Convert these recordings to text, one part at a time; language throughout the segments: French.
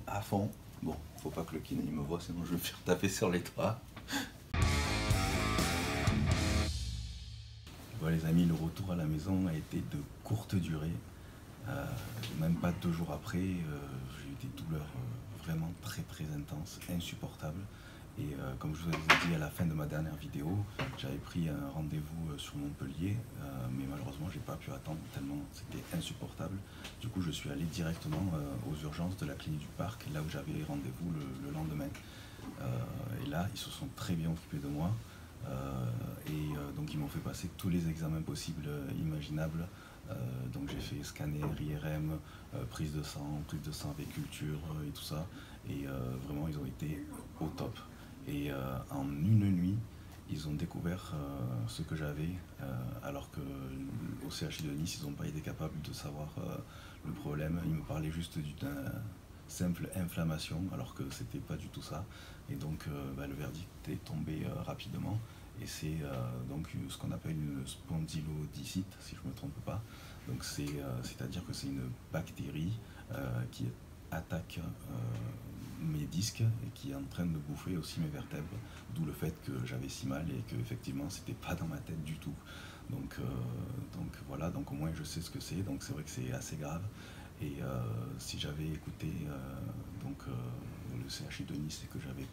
à fond. Bon, faut pas que le kiné me voit, sinon je vais me faire taper sur les toits. Voilà les amis, le retour à la maison a été de courte durée. Euh, Même pas 2 jours après, j'ai eu des douleurs vraiment très intenses, insupportables. Et comme je vous avais dit à la fin de ma dernière vidéo, j'avais pris un rendez-vous sur Montpellier, mais malheureusement j'ai pas pu attendre tellement c'était insupportable. Du coup je suis allé directement aux urgences de la clinique du Parc, là où j'avais rendez-vous le lendemain. Et là ils se sont très bien occupés de moi. Donc ils m'ont fait passer tous les examens possibles, imaginables. Donc j'ai fait scanner, IRM, prise de sang avec culture et tout ça. Et vraiment ils ont été au top. Et en une nuit, ils ont découvert ce que j'avais, alors qu'au CHU de Nice, ils n'ont pas été capables de savoir le problème. Ils me parlaient juste d'une simple inflammation, alors que c'était pas du tout ça. Et donc le verdict est tombé rapidement. Et c'est donc ce qu'on appelle une spondylodicite, si je ne me trompe pas. Donc c'est-à-dire que c'est une bactérie qui attaque mes disques et qui est en train de bouffer aussi mes vertèbres, d'où le fait que j'avais si mal et que effectivement c'était pas dans ma tête du tout. Donc voilà, donc au moins je sais ce que c'est, donc c'est vrai que c'est assez grave. Et si j'avais écouté le CHU de Nice et que j'avais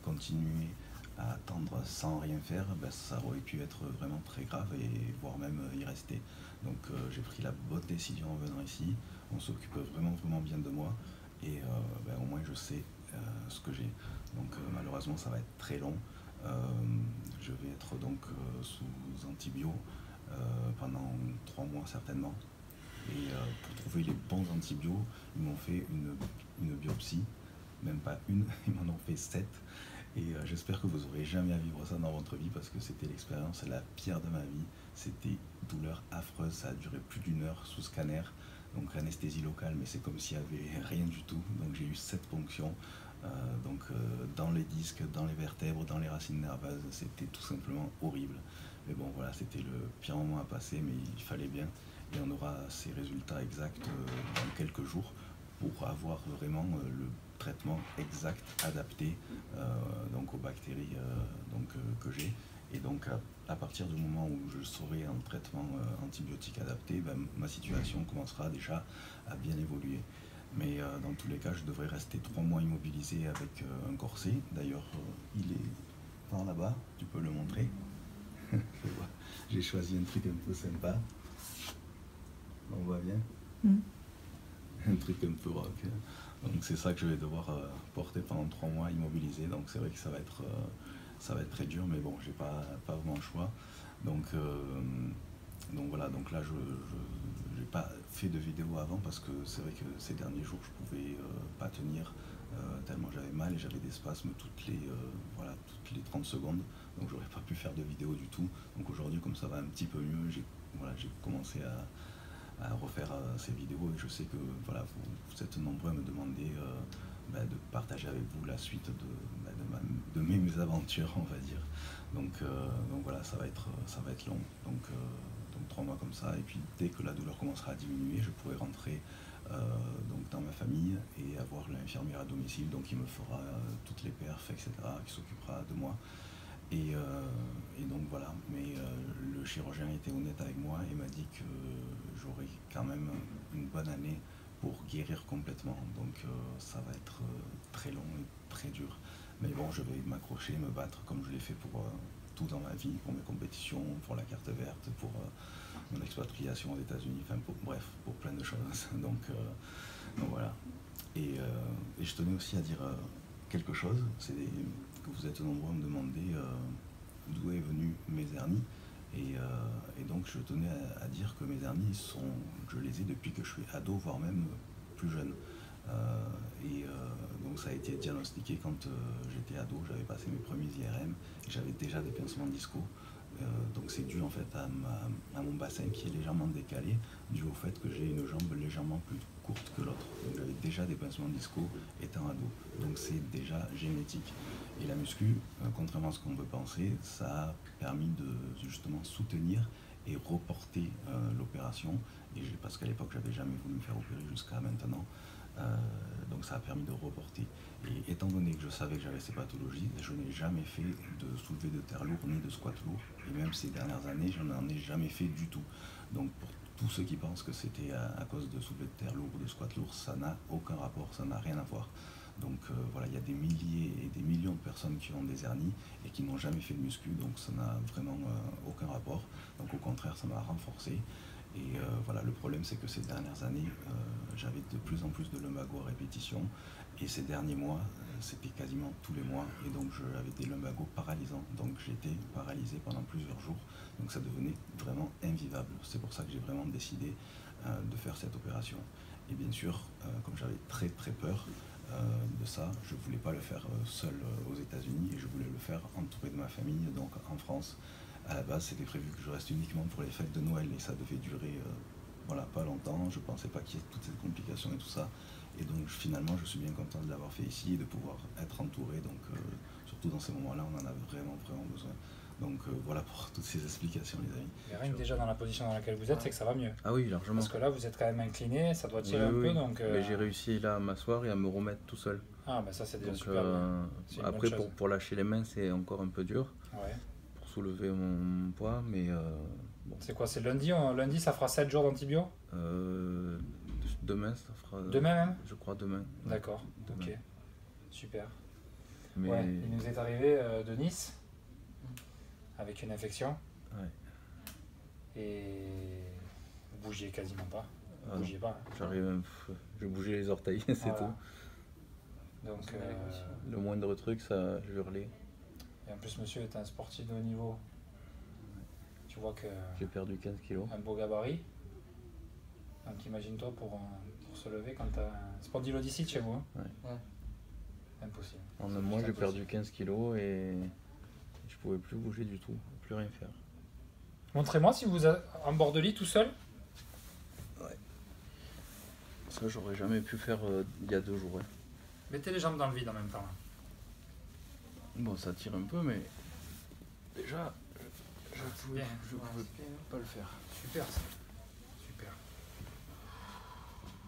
continué à attendre sans rien faire, ben, ça aurait pu être vraiment très grave et voire même y rester. Donc j'ai pris la bonne décision en venant ici, on s'occupe vraiment bien de moi et ben, au moins je sais ce que j'ai. Donc malheureusement ça va être très long. Euh, je vais être donc sous antibio pendant 3 mois certainement. Et pour trouver les bons antibiotiques, ils m'ont fait une biopsie, même pas une, ils m'en ont fait 7. Et j'espère que vous n'aurez jamais à vivre ça dans votre vie parce que c'était l'expérience la pire de ma vie. C'était douleur affreuse, ça a duré plus d'1 heure sous scanner, donc anesthésie locale, mais c'est comme s'il n'y avait rien du tout. Donc j'ai eu 7 ponctions, dans les disques, dans les vertèbres, dans les racines nerveuses, c'était tout simplement horrible. Mais bon voilà, c'était le pire moment à passer, mais il fallait bien. Et on aura ces résultats exacts dans quelques jours pour avoir vraiment le traitement exact, adapté donc aux bactéries que j'ai. Et donc à partir du moment où je serai en traitement antibiotique adapté, ben, ma situation commencera déjà à bien évoluer. Mais dans tous les cas, je devrais rester 3 mois immobilisé avec un corset. D'ailleurs, il est par là-bas, tu peux le montrer. J'ai choisi un truc un peu sympa. On voit bien. Un truc un peu rock. Donc c'est ça que je vais devoir porter pendant 3 mois immobilisé. Donc c'est vrai que ça va être très dur, mais bon, j'ai pas vraiment le choix. Donc voilà, donc là je n'ai pas fait de vidéo avant parce que c'est vrai que ces derniers jours je pouvais pas tenir tellement j'avais mal et j'avais des spasmes toutes les 30 secondes, donc j'aurais pas pu faire de vidéo du tout. Donc aujourd'hui, comme ça va un petit peu mieux, j'ai commencé à refaire ces vidéos et je sais que voilà, vous êtes nombreux à me demander de partager avec vous la suite de mes mésaventures, on va dire. Donc voilà, ça va être long. Donc 3 mois comme ça, et puis dès que la douleur commencera à diminuer, je pourrai rentrer donc dans ma famille et avoir l'infirmière à domicile, donc qui me fera toutes les perfs, etc., qui s'occupera de moi. Et donc voilà, mais le chirurgien était honnête avec moi et m'a dit que j'aurai quand même une bonne année pour guérir complètement. Donc ça va être très long et très dur. Mais bon, je vais m'accrocher, me battre comme je l'ai fait pour tout dans ma vie, pour mes compétitions, pour la carte verte, pour mon expatriation aux États-Unis, enfin bref, pour plein de choses. Donc voilà. Et je tenais aussi à dire quelque chose, c'est que vous êtes nombreux à me demander d'où est venue mes hernies. Et donc je tenais à dire que mes hernies je les ai depuis que je suis ado, voire même plus jeune. Donc ça a été diagnostiqué quand j'étais ado, j'avais passé mes premiers IRM et j'avais déjà des pincements discaux. Donc c'est dû en fait à mon bassin qui est légèrement décalé, dû au fait que j'ai une jambe légèrement plus courte que l'autre. Donc j'avais déjà des pincements discaux étant ado. Donc c'est déjà génétique. Et la muscu, contrairement à ce qu'on peut penser, ça a permis de justement soutenir et reporter l'opération. Parce qu'à l'époque, j'avais jamais voulu me faire opérer jusqu'à maintenant. Donc ça a permis de reporter. Et étant donné que je savais que j'avais ces pathologies, je n'ai jamais fait de soulevé de terre lourd ni de squat lourd. Et même ces dernières années, je n'en ai jamais fait du tout. Donc pour tous ceux qui pensent que c'était à cause de soulevé de terre lourd ou de squat lourd, ça n'a aucun rapport, ça n'a rien à voir. Donc voilà, il y a des milliers et des millions de personnes qui ont des hernies et qui n'ont jamais fait de muscu, donc ça n'a vraiment aucun rapport. Donc au contraire, ça m'a renforcé. Et voilà, le problème c'est que ces dernières années, j'avais de plus en plus de lumbago à répétition. Et ces derniers mois, c'était quasiment tous les mois. Et donc j'avais des lumbagos paralysants. Donc j'étais paralysé pendant plusieurs jours. Donc ça devenait vraiment invivable. C'est pour ça que j'ai vraiment décidé de faire cette opération. Et bien sûr, comme j'avais très très peur de ça, je ne voulais pas le faire seul aux États-Unis et je voulais le faire entouré de ma famille, donc en France. À la base, c'était prévu que je reste uniquement pour les fêtes de Noël et ça devait durer voilà, pas longtemps. Je ne pensais pas qu'il y ait toutes ces complications et tout ça. Et donc finalement, je suis bien content de l'avoir fait ici et de pouvoir être entouré. Donc surtout dans ces moments-là, on en a vraiment vraiment besoin. Donc voilà pour toutes ces explications, les amis. Mais rien que déjà dans la position dans laquelle vous êtes, c'est que ça va mieux. Ah oui, largement. Parce que là, vous êtes quand même incliné, ça doit tirer un peu. Donc, mais j'ai réussi là à m'asseoir et à me remettre tout seul. Ah, bah ça c'est déjà donc, super bien. Après, pour lâcher les mains, c'est encore un peu dur. Ouais. Pour soulever mon poids, mais bon. C'est quoi, c'est lundi? Lundi, ça fera 7 jours d'antibio? Demain, ça fera... Demain même? Je crois demain. D'accord, demain. ok. Super. Mais... Ouais, il nous est arrivé de Nice, avec une infection. Ouais. Et vous bougiez quasiment pas. Vous bougiez pas. Hein. J'arrive même... Je bougeais les orteils, c'est voilà. tout. Donc, le moindre truc, ça hurlait. Et en plus, monsieur est un sportif de haut niveau. Tu vois que... J'ai perdu 15 kilos. Un beau gabarit. Donc imagine-toi pour se lever quand t'as un spondylodicite chez vous. Hein. Ouais. Impossible. En un mois, j'ai perdu 15 kilos et je pouvais plus bouger du tout, plus rien faire. Montrez-moi si vous êtes en bord de lit tout seul. Ouais. Ça, j'aurais jamais pu faire il y a 2 jours. Ouais. Mettez les jambes dans le vide en même temps. Là. Bon, ça tire un peu, mais déjà, je pouvais pas le faire. Super ça. Super.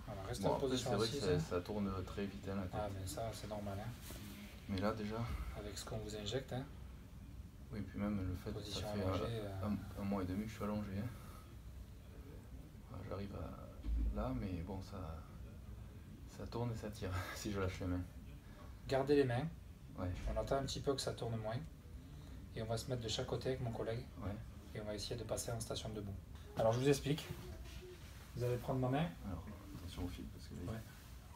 Voilà, restez Bon, en position c'est assise. vrai que ça tourne très vite hein, la tête. Ah mais ça c'est normal. Hein. Mais là déjà... Avec ce qu'on vous injecte. Hein. Oui, puis même le fait que ça fait allongée, un mois et demi que je suis allongé. Hein. Enfin, j'arrive là, mais bon, ça tourne et ça tire si je lâche les mains. Gardez les mains. Ouais. On attend un petit peu que ça tourne moins. Et on va se mettre de chaque côté avec mon collègue. Ouais. Et on va essayer de passer en station debout. Alors je vous explique. Vous allez prendre ma main. Alors, attention au fil parce que... Ouais.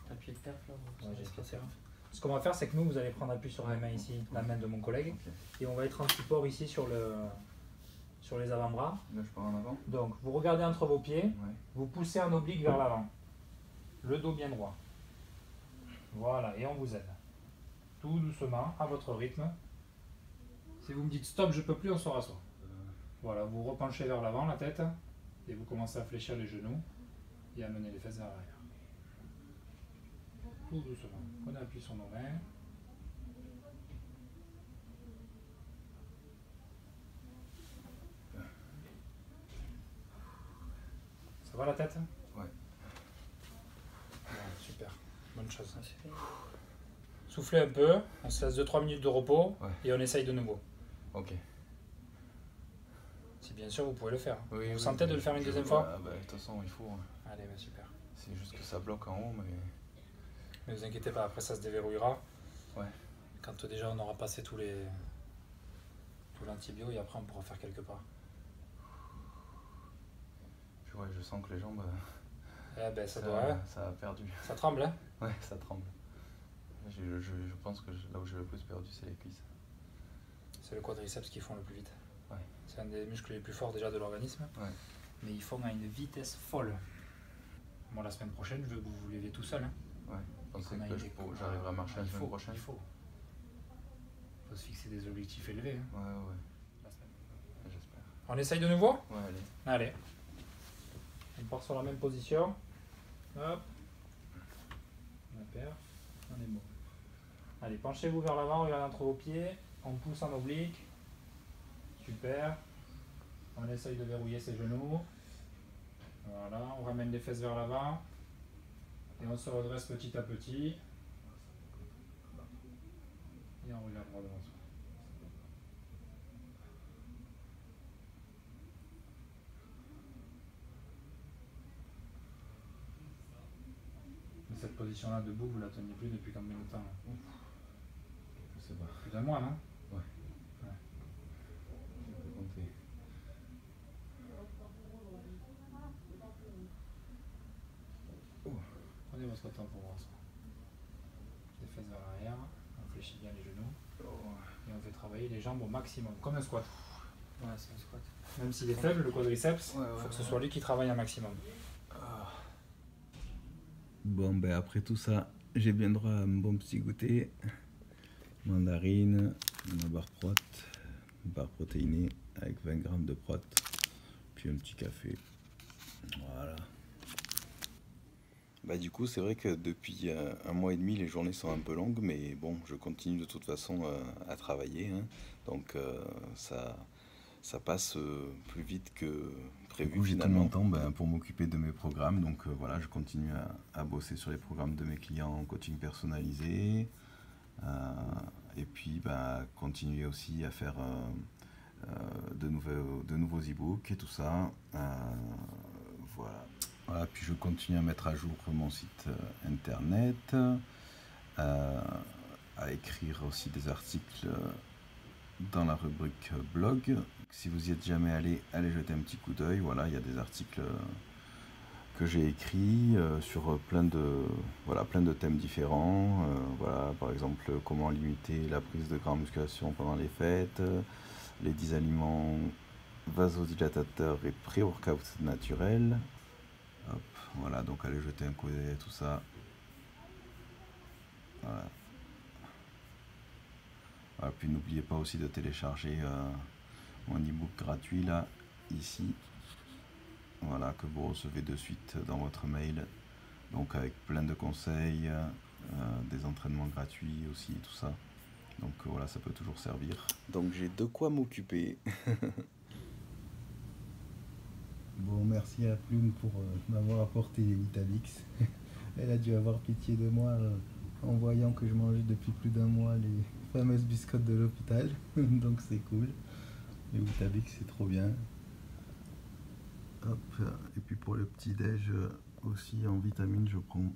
T'as pied de terre là? Ouais, j'espère. Ce qu'on va faire, c'est que nous, vous allez prendre appui sur ma main ici, la main de mon collègue. Okay. Et on va être en support ici sur les avant-bras. Là, je pars en avant. Donc, vous regardez entre vos pieds, vous poussez en oblique vers l'avant. Le dos bien droit. Voilà, et on vous aide. Tout doucement, à votre rythme. Si vous me dites stop, je peux plus, on se rassoit. Voilà, vous repenchez vers l'avant la tête et vous commencez à fléchir les genoux et à mener les fesses vers l'arrière. Tout doucement. On appuie sur nos mains. Ça va la tête? Ouais. Ouais, super. Bonne chose. Soufflez un peu, on se laisse 2-3 minutes de repos et on essaye de nouveau. Ok. Si bien sûr vous pouvez le faire. Oui, vous sentez de le faire une deuxième fois? De toute façon, il faut. Allez, bah, super. C'est juste que ça bloque en haut, mais... Mais vous inquiétez pas, après ça se déverrouillera. Ouais. Quand déjà on aura passé tout l'antibio et après on pourra faire quelques pas. Puis ouais, je sens que les jambes... Eh ben ça doit... Ça a perdu. Ça tremble, hein? Ouais, ça tremble. Je pense que là où j'ai le plus perdu, c'est les cuisses. C'est le quadriceps qui font le plus vite. Ouais. C'est un des muscles les plus forts déjà de l'organisme. Ouais. Mais ils font à une vitesse folle. Moi la semaine prochaine, je veux que vous vous levez tout seul. Hein. Ouais. Vous pensez que j'arriverai à marcher la semaine prochaine? Il faut se fixer des objectifs élevés. Hein. Ouais. J'espère. On essaye de nouveau? Ouais, allez. On part sur la même position. Hop. On perd. On est bon. Allez, penchez-vous vers l'avant, regardez entre vos pieds. On pousse en oblique. Super. On essaye de verrouiller ses genoux. Voilà, on ramène les fesses vers l'avant. Et on se redresse petit à petit. Et on regarde droit devant soi. Mais cette position-là debout, vous la teniez plus depuis combien de temps là? Je sais pas. Plus d'un mois, non? Ouais. Je peux compter. Prenez votre temps pour voir ça. Les fesses vers l'arrière, on fléchit bien les genoux. Et on fait travailler les jambes au maximum, comme un squat. Ouais, c'est un squat. Même s'il est faible, le quadriceps, il faut que ce soit lui qui travaille un maximum. Bon, ben après tout ça, j'ai bien droit à un bon petit goûter. Mandarine, ma barre prot, une barre protéinée avec 20 grammes de prot, puis un petit café. Voilà. Bah du coup, c'est vrai que depuis un mois et demi, les journées sont un peu longues, mais bon, je continue de toute façon à travailler, hein. Donc ça passe plus vite que prévu. J'ai tout mon temps pour m'occuper de mes programmes, donc voilà, je continue à bosser sur les programmes de mes clients en coaching personnalisé, et puis continuer aussi à faire de nouveaux e-books et tout ça. Voilà. Voilà, puis je continue à mettre à jour mon site internet, à écrire aussi des articles dans la rubrique blog. Si vous y êtes jamais allé, allez jeter un petit coup d'œil. Voilà, il y a des articles que j'ai écrits sur plein de thèmes différents. Voilà, par exemple, comment limiter la prise de gras en musculation pendant les fêtes, les 10 aliments vasodilatateurs et pré-workout naturels. Hop, voilà, donc allez jeter un coup d'œil à tout ça. Voilà. Voilà, puis n'oubliez pas aussi de télécharger mon e-book gratuit là, ici. Voilà, que vous recevez de suite dans votre mail. Donc avec plein de conseils, des entraînements gratuits aussi, tout ça. Donc voilà, ça peut toujours servir. Donc j'ai de quoi m'occuper. Bon, merci à Plume pour m'avoir apporté les Vitalix. Elle a dû avoir pitié de moi en voyant que je mangeais depuis plus d'un mois les fameuses biscottes de l'hôpital. Donc c'est cool. Les Vitalix, c'est trop bien. Hop. Et puis pour le petit-déj aussi en vitamines, je prends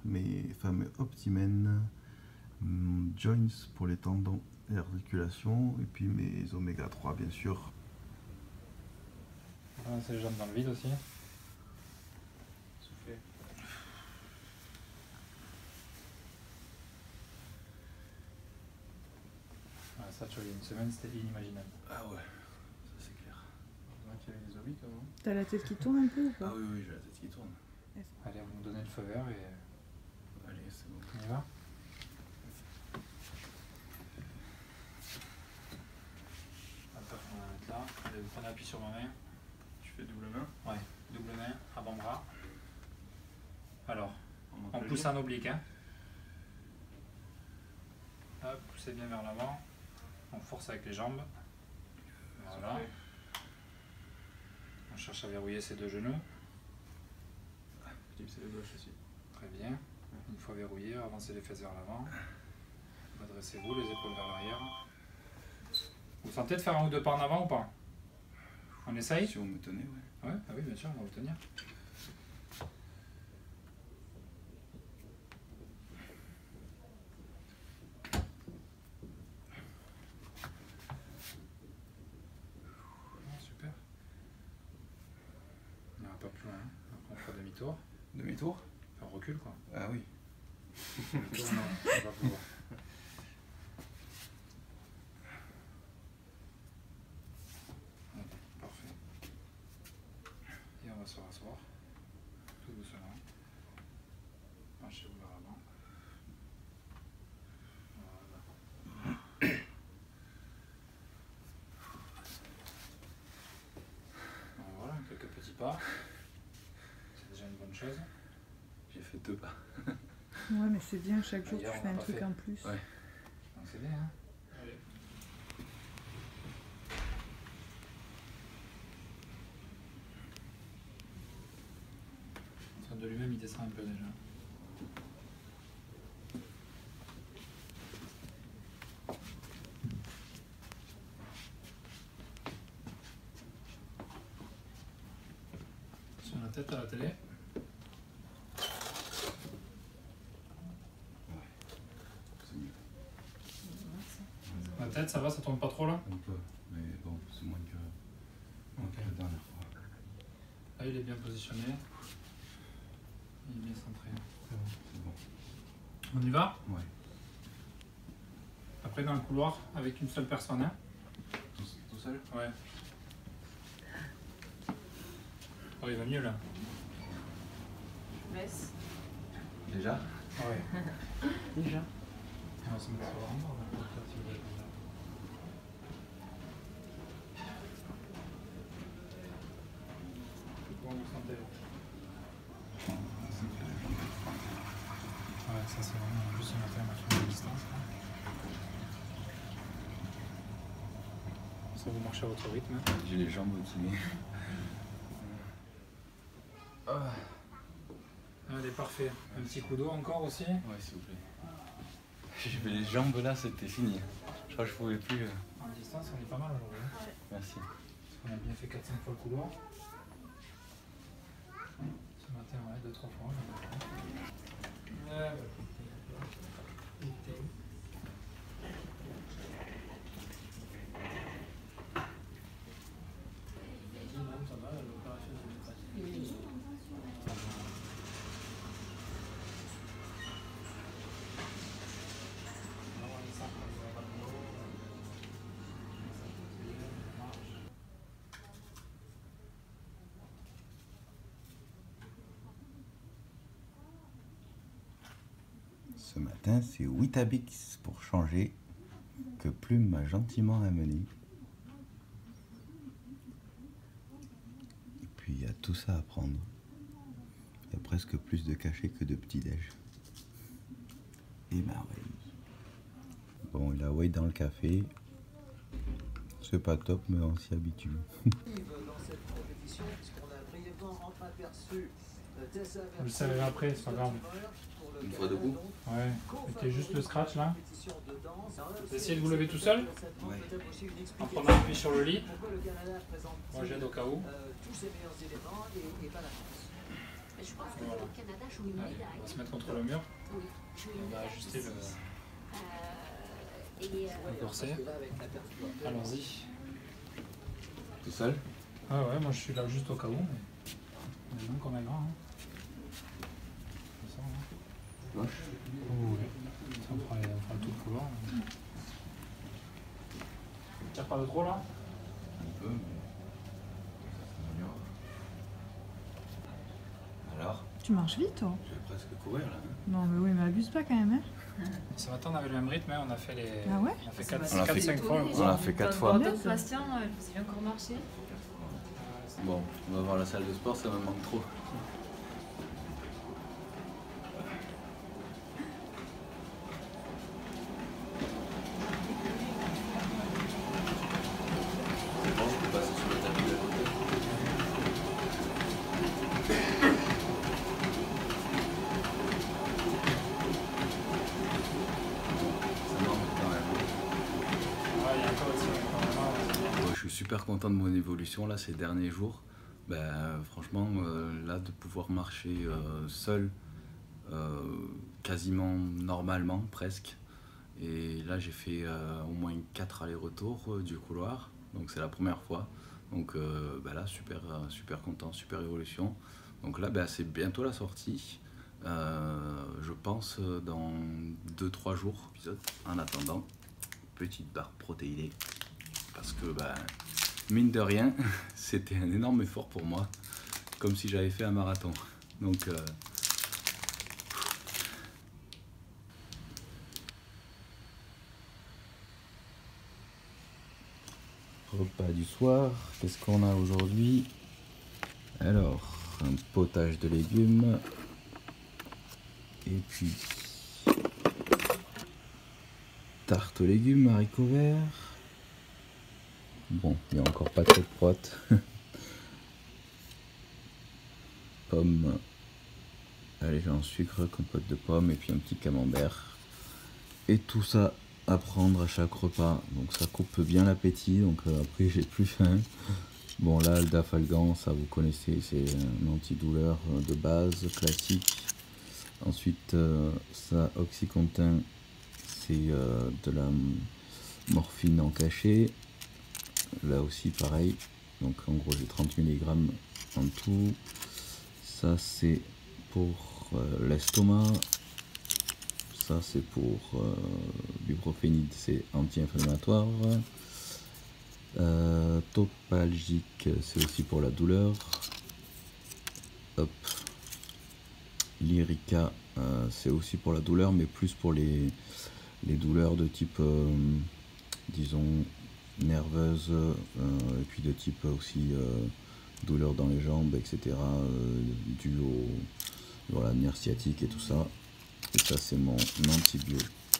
mes fameux Optimène, Joints pour les tendons et articulations, et puis mes oméga 3 bien sûr. On va lancer les jambes dans le vide aussi. Soufflez. Voilà, ça, tu vois, il y a une semaine, c'était inimaginable. Ah ouais, ça c'est clair. Heureusement qu'il y avait les obliques avant. T'as la tête qui tourne un peu ou pas? Ah oui, j'ai la tête qui tourne. Allez, vous me donnez le feu vert et Allez, c'est bon. on y va. Hop, on va mettre là. Allez, vous prenez appui sur ma main. Tu fais double main. Ouais, double main, avant-bras. Alors, monte on le pousse dos. en oblique, hein. Hop, poussez bien vers l'avant. On force avec les jambes. Voilà. Soufflez. On cherche à verrouiller ses deux genoux. Clipsez le gauche aussi. Très bien. Une fois verrouillé, avancez les fesses vers l'avant. Redressez-vous, les épaules vers l'arrière. Vous sentez de faire un ou deux pas en avant ou pas? On essaye? Si vous me tenez, ouais. Ouais, ah oui, bien sûr, on va vous tenir. Super. On ira pas plus loin. Après, on fera demi-tour. Demi-tour. Enfin, on recule, quoi. Ah oui. Demi-tour, on va pas pouvoir. Ok, parfait. Et on va se rasseoir. Tout doucement. Marchez-vous vers l'avant. Voilà. Voilà, quelques petits pas. C'est déjà une bonne chose. J'ai fait 2 pas. Ouais, mais c'est bien, chaque jour Hier, tu on fais a un pas truc fait. en plus. Ouais. Donc c'est bien, hein. Allez. De lui-même, il descend un peu. peu déjà. Sur la tête à la télé. C'est mieux. La tête, ça va, ça tourne pas trop là? Un peu, mais bon, c'est moins que la dernière fois. Là, il est bien positionné. Il est bien centré. C'est bon. C'est bon. On y va? Ouais. Après, dans le couloir, avec une seule personne. Hein? Tout seul? Ouais. Oh, il va mieux là. Baisse. Déjà? Ouais. Déjà. On va se mettre sur la rampe, on va faire si vous êtes déjà. Comment vous sentez là? Ouais, ça c'est vraiment en plus ce matin on a fait une distance. Là. Ça vous marchez à votre rythme. Hein. J'ai les jambes qui... Allez, parfait. Un petit coup d'eau encore aussi. Ouais, s'il vous plaît. J'ai fait les jambes là, c'était fini. Je crois que je pouvais plus. En distance, on est pas mal aujourd'hui. Hein. Merci. On a bien fait 4-5 fois le couloir. Ce matin, ouais, 2-3 fois. Ce matin, c'est Weetabix pour changer que Plume m'a gentiment amené. Et puis il y a tout ça à prendre. Il y a presque plus de cachets que de petit-déj. Et ben ouais. Bon, il a Whey dans le café. C'est pas top, mais on s'y habitue. Vous le savez après, c'est pas grave. Une fois debout? Ouais, mettez juste le scratch là. Vous essayez de vous lever tout seul? Ouais. En prenant appui sur le lit. Moi j'aide au cas où. Je pense que le Canada joue une Allez, médaille. on va se mettre contre le mur. Oui. On va ajuster le Et corset. Allons-y. Tout seul? Ah ouais, moi je suis là juste au cas où. Mais... Maintenant qu'on est grand. Hein. C'est ça, hein. Gauche? Oui. Ça, on fera tout le couloir. Tire pas de trop là? Un peu, mais... ça s'améliore. Alors? Tu marches vite, toi? Je vais presque courir là. Hein. Non, mais oui, mais abuse pas quand même, hein. Ce matin on avait le même rythme, hein. On a fait les. Ah ouais? On a fait On l'a fait 4-5 fois. On l'a fait 4 fois. D'autres patients, vous avez encore marché. Bon, on va voir la salle de sport, ça me manque trop. C'est bon, je peux passer sur le tapis d'à côté. Ça manque quand même. Ouais, il y a encore aussi. Je suis super content de mon évolution là ces derniers jours. Ben, franchement, là de pouvoir marcher seul, quasiment normalement presque. Et là j'ai fait au moins 4 allers-retours du couloir, donc c'est la première fois. Donc ben là super content, super évolution. Donc là ben, c'est bientôt la sortie. Je pense dans 2-3 jours épisode. En attendant, petite barre protéinée. Parce que ben, mine de rien, c'était un énorme effort pour moi, comme si j'avais fait un marathon. Donc repas du soir, qu'est-ce qu'on a aujourd'hui? Alors, un potage de légumes, et puis tarte aux légumes, haricots verts. Bon, il n'y a encore pas trop de protes. Pommes allégé en sucre, compote de pommes et puis un petit camembert. Et tout ça à prendre à chaque repas. Donc ça coupe bien l'appétit, donc après j'ai plus faim. Bon là, le Dafalgan, ça vous connaissez, c'est un antidouleur de base, classique. Ensuite, ça, Oxycontin, c'est de la morphine en cachet. Là aussi pareil, donc en gros j'ai 30 mg en tout. Ça c'est pour l'estomac. Ça c'est pour buprofénide, c'est anti-inflammatoire. Topalgique, c'est aussi pour la douleur. Hop. Lyrica, c'est aussi pour la douleur, mais plus pour les douleurs de type, disons, nerveuse, et puis de type aussi douleur dans les jambes, etc., dû au nerf sciatique et tout ça. Et ça, c'est mon antibio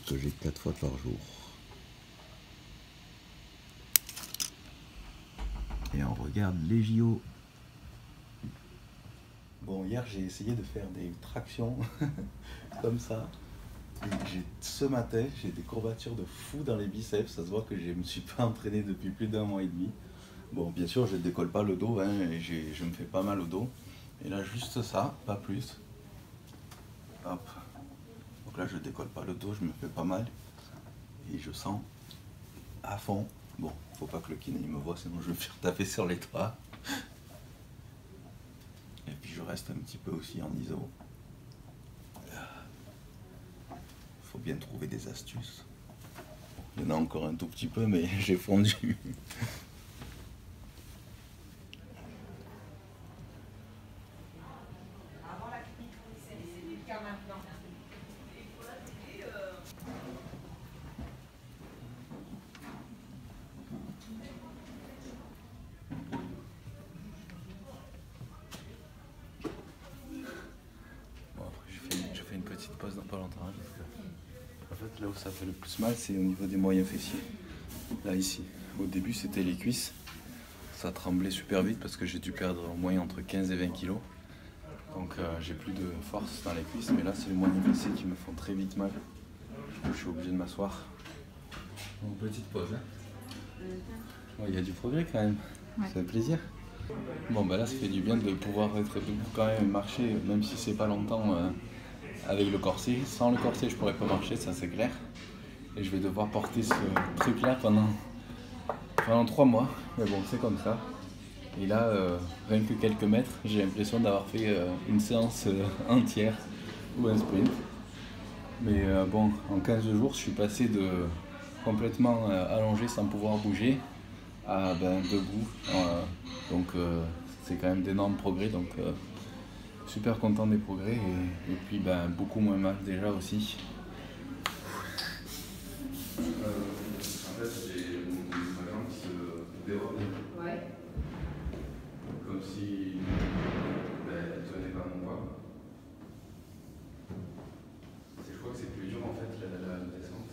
que j'ai 4 fois par jour. Et on regarde les JO. Bon, hier j'ai essayé de faire des tractions comme ça. Et ce matin, j'ai des courbatures de fou dans les biceps. Ça se voit que je ne me suis pas entraîné depuis plus d'1 mois et demi. Bon, bien sûr, je ne décolle pas le dos, hein, et je me fais pas mal au dos. Et là, juste ça, pas plus. Hop. Donc là, je décolle pas le dos, je me fais pas mal. Et je sens à fond. Bon, faut pas que le kiné me voit, sinon je vais me faire taper sur les doigts. Et puis je reste un petit peu aussi en iso. Faut bien trouver des astuces. Il y en a encore un tout petit peu, mais j'ai fondu. Pause dans pas longtemps, hein, parce que en fait là où ça fait le plus mal, c'est au niveau des moyens fessiers. Là ici, au début c'était les cuisses, ça tremblait super vite parce que j'ai dû perdre en moyenne entre 15 et 20 kilos. Donc j'ai plus de force dans les cuisses, mais là c'est les moyens fessiers qui me font très vite mal. Je suis obligé de m'asseoir. Bon, petite pause, hein. Bon, il y a du progrès quand même, ouais. Ça fait plaisir. Bon bah là ça fait du bien de pouvoir être debout quand même, marcher, même si c'est pas longtemps. Avec le corset, sans le corset je pourrais pas marcher, ça c'est clair. Et je vais devoir porter ce truc là pendant 3 mois, mais bon c'est comme ça. Et là, rien que quelques mètres, j'ai l'impression d'avoir fait une séance entière ou un sprint. Mais bon, en 15 jours, je suis passé de complètement allongé sans pouvoir bouger à debout. Donc c'est quand même d'énormes progrès. Donc, super content des progrès et puis beaucoup moins mal déjà aussi. En fait, j'ai mon jambe qui se dérobe. Ouais. Comme si elle tenait pas mon poids. Je crois que c'est plus dur en fait la descente.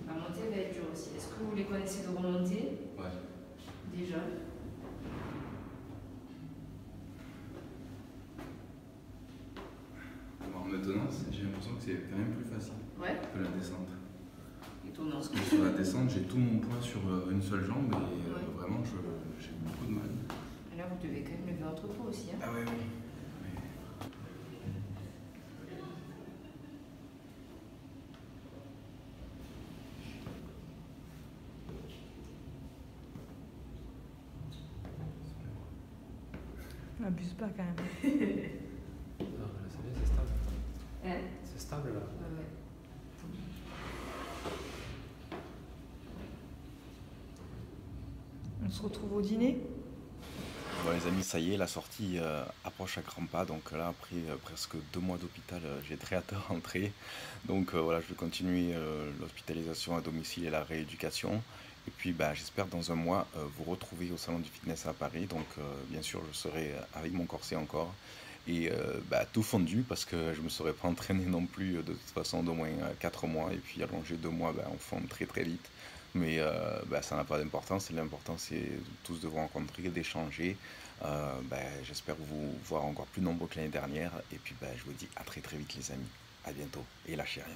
La montée va être dure aussi. Est-ce que vous les connaissez de remonter? Ouais. Déjà. Maintenant, j'ai l'impression que c'est quand même plus facile que la descente. Étonnant. Parce que sur la descente, j'ai tout mon poids sur une seule jambe et vraiment, j'ai beaucoup de mal. Et là, vous devez quand même lever votre poids aussi. Hein. Ah oui, oui. Abuse pas quand même. Non, là, c'est bien, c'est stable. Hein? C'est stable là. Ouais. On se retrouve au dîner. Bon les amis, ça y est, la sortie approche à grands pas. Donc là, après presque 2 mois d'hôpital, j'ai très hâte de rentrer. Donc voilà, je vais continuer l'hospitalisation à domicile et la rééducation. Et puis j'espère dans 1 mois vous retrouver au salon du fitness à Paris. Donc bien sûr, je serai avec mon corset encore. Et tout fondu parce que je ne me serais pas entraîné non plus de toute façon d'au moins 4 mois. Et puis allongé 2 mois, on fond très très vite. Mais ça n'a pas d'importance. L'important c'est tous de vous rencontrer, d'échanger, J'espère vous voir encore plus nombreux que l'année dernière. Et puis je vous dis à très très vite les amis. À bientôt et lâchez rien.